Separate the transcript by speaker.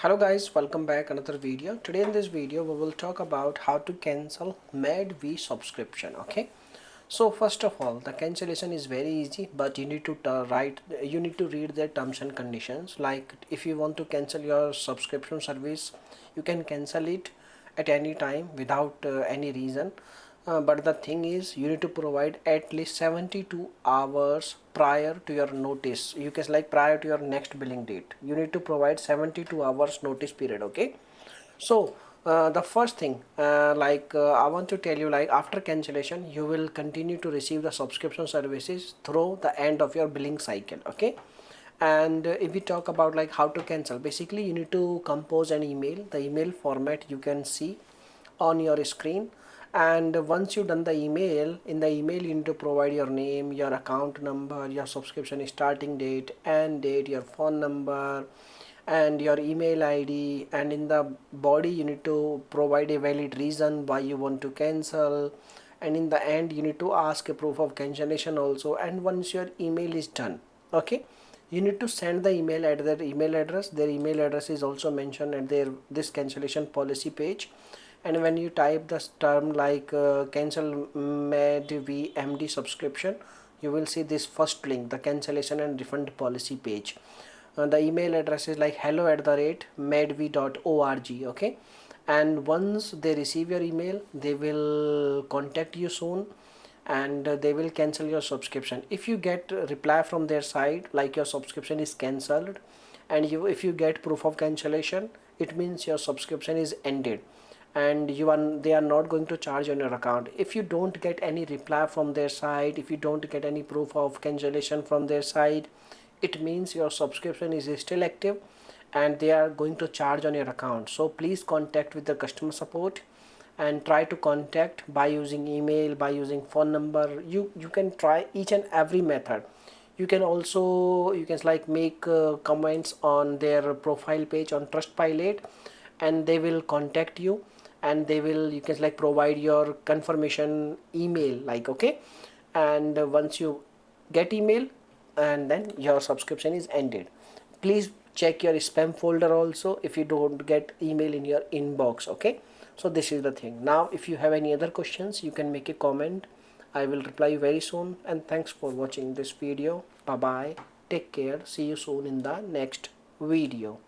Speaker 1: Hello guys, welcome back another video. Today in this video we will talk about how to cancel MEDVi subscription. Okay, so first of all, the cancellation is very easy, but you need to read their terms and conditions. Like if you want to cancel your subscription service, you can cancel it at any time without any reason. But the thing is, you need to provide at least 72 hours prior to your notice. You can like prior to your next billing date. You need to provide 72 hours notice period. Okay. So the first thing, I want to tell you, like after cancellation, you will continue to receive the subscription services through the end of your billing cycle. Okay. And if we talk about like how to cancel, basically you need to compose an email. The email format you can see on your screen, and once you done the email, in the email you need to provide your name, your account number, your subscription starting date and date, your phone number and your email ID, and in the body you need to provide a valid reason why you want to cancel, and in the end you need to ask a proof of cancellation also. And once your email is done, okay, you need to send the email at their email address. Their email address is also mentioned at their this cancellation policy page. And when you type this term like cancel MEDVi MD subscription, you will see this first link, the cancellation and refund policy page. The email address is like hello@medvi.org. Okay, and once they receive your email, they will contact you soon, and they will cancel your subscription. If you get a reply from their side like your subscription is cancelled, and if you get proof of cancellation, it means your subscription is ended, and they are not going to charge on your account. If you don't get any reply from their side, if you don't get any proof of cancellation from their side, it means your subscription is still active and they are going to charge on your account. So please contact with the customer support and try to contact by using email, by using phone number. You can try each and every method. You can also like make comments on their profile page on Trustpilot, and they will contact you, and they will you can like provide your confirmation email, like okay. And once you get email, and then your subscription is ended. Please check your spam folder also if you don't get email in your inbox. Okay, so this is the thing. Now if you have any other questions, you can make a comment. I will reply you very soon, and thanks for watching this video. Bye bye, take care, see you soon in the next video.